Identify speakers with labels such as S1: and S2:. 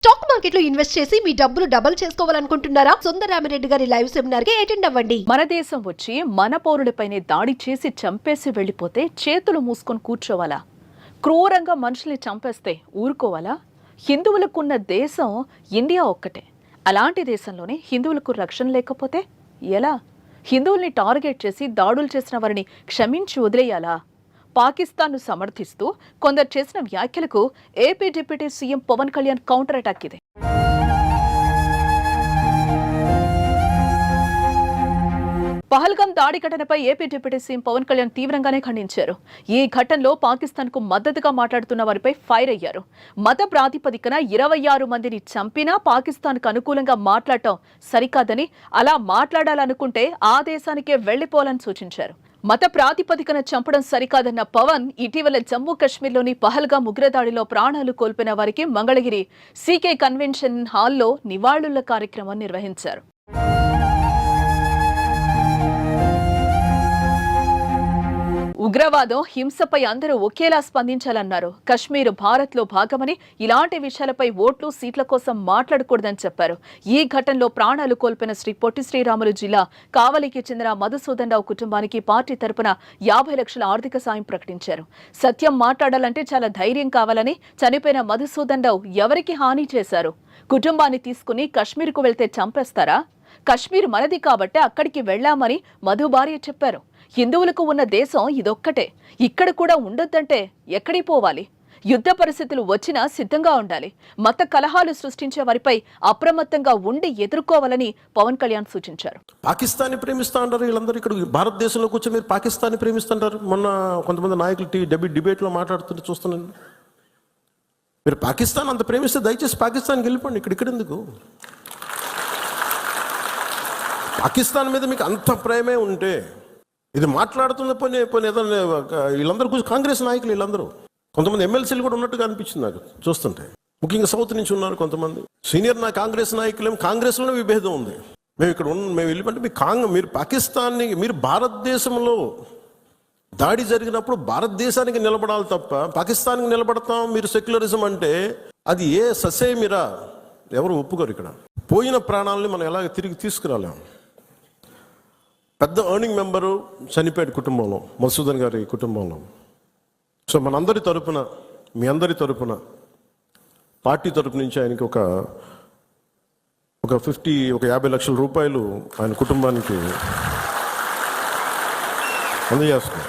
S1: Stock market లో invest చేసి మీ డబ్బులు డబుల్ చేసుకోవాలనుకుంటున్నారా? సుందరరామిరెడ్డి గారి లైవ్ సెమినార్ కి అటెండ్ అవ్వండి.
S2: మన దేశం వచ్చి మన పౌరులపైనే దాడి చేసి చంపేసి వెళ్ళిపోతే చేతులు మూసుకొని కూర్చోవాలా? క్రూరంగా మనుషుల్ని చంపేస్తే ఊరుకోవాలా? హిందువులకున్న దేశం ఇండియా ఒక్కటే. అలాంటి దేశంలోనే హిందువులకు రక్షణ లేకపోతే ఎలా? హిందువుల్ని టార్గెట్ చేసి దాడులు చేసిన వారిని క్షమించి వదిలేయాలా? పాకిస్తాన్ను సమర్థిస్తూ కొందరు చేసిన వ్యాఖ్యలకు AP deputy CM Pawan Kalyan counter attack ఇది. పహల్గాం దాడి ఘటనపై AP deputy CM Pawan Kalyan తీవ్రంగానే ఖండించారు. ఈ ఘటనలో పాకిస్తాన్ కు మద్దతుగా మాట్లాడుతున్న వారిపై ఫైర్ అయ్యారు. మత ప్రాతిపదికన 26 మందిని చంపినా పాకిస్తాన్ కు అనుకూలంగా మాట్లాడటం సరికాదని, అలా మాట్లాడాలనుకుంటే ఆ దేశానికే వెళ్లిపోవాలని సూచించారు. మత ప్రాతిపదికన చంపడం సరికాదన్న పవన్ ఇటీవల జమ్మూ కశ్మీర్లోని పహల్గాం ఉగ్రదాడిలో ప్రాణాలు కోల్పోయిన వారికి మంగళగిరి సీకే కన్వెన్షన్ హాల్లో నివాళుల కార్యక్రమం నిర్వహించారు. ఉగ్రవాదం, హింసపై అందరూ ఒకేలా స్పందించాలన్నారు. కశ్మీర్ భారత్లో భాగమని, ఇలాంటి విషయాలపై ఓట్లు, సీట్ల కోసం మాట్లాడకూడదని చెప్పారు. ఈ ఘటనలో ప్రాణాలు కోల్పోయిన శ్రీ పొట్టి శ్రీరాములు జిల్లా కావలికి చెందిన మధుసూదన్ రావు కుటుంబానికి పార్టీ తరపున 50 లక్షల ఆర్థిక సాయం ప్రకటించారు. సత్యం మాట్లాడాలంటే చాలా ధైర్యం కావాలని, చనిపోయిన మధుసూదన్ రావు ఎవరికి హాని చేశారు? కుటుంబాన్ని తీసుకుని కశ్మీర్కు వెళ్తే చంపేస్తారా? కశ్మీర్ మనది కాబట్టి అక్కడికి వెళ్లామని మధు భార్య చెప్పారు. హిందువులకు ఉన్న దేశం ఇదొక్కటే, ఇక్కడ కూడా ఉండొద్దంటే ఎక్కడికి పోవాలి? యుద్ధ పరిస్థితులు వచ్చినా సిద్ధంగా ఉండాలి. మత కలహాలు సృష్టించే వారిపై అప్రమత్తంగా ఉండి ఎదుర్కోవాలని పవన్ కళ్యాణ్ సూచించారు.
S3: పాకిస్తాన్ని ప్రేమిస్తా అంటారు వీళ్ళందరూ. ఇక్కడ భారతదేశంలో కూర్చొని మీరు పాకిస్తాన్ని ప్రేమిస్తుంటారు. మొన్న కొంతమంది నాయకులు డిబేట్లో మాట్లాడుతుంటే చూస్తున్నాను. మీరు పాకిస్తాన్ అంత ప్రేమిస్తే దయచేసి పాకిస్తాన్కి వెళ్ళిపోండి. ఇక్కడ ఎందుకు? పాకిస్తాన్ మీద మీకు అంత ప్రేమే ఉంటే ఇది మాట్లాడుతున్న పోనీ ఏదైనా వీళ్ళందరూ కూర్చొని కాంగ్రెస్ నాయకులు వీళ్ళందరూ, కొంతమంది ఎమ్మెల్సీలు కూడా ఉన్నట్టుగా అనిపించింది నాకు చూస్తుంటే. ముఖ్యంగా సౌత్ నుంచి ఉన్నారు కొంతమంది సీనియర్ కాంగ్రెస్ నాయకులు. కాంగ్రెస్లోనే విభేదం ఉంది. మేము వెళ్ళిపోతే మీరు పాకిస్తాన్ని, మీరు భారతదేశంలో దాడి జరిగినప్పుడు భారతదేశానికి నిలబడాలి తప్ప పాకిస్తాన్కి నిలబడతాం మీరు సెక్యులరిజం అంటే అది ఏ ససేమిరా ఎవరు ఒప్పుకోరు. ఇక్కడ పోయిన ప్రాణాలని మనం ఎలాగ తిరిగి తీసుకురాలేము. పెద్ద ఎర్నింగ్ మెంబరు చనిపోయాడు కుటుంబంలో, మధుసూదన్ గారి కుటుంబంలో. సో మనందరి తరపున, మీ అందరి తరపున, పార్టీ తరపు నుంచి ఆయనకి ఒక 50 లక్షల రూపాయలు ఆయన కుటుంబానికి అందజేస్తున్నాం.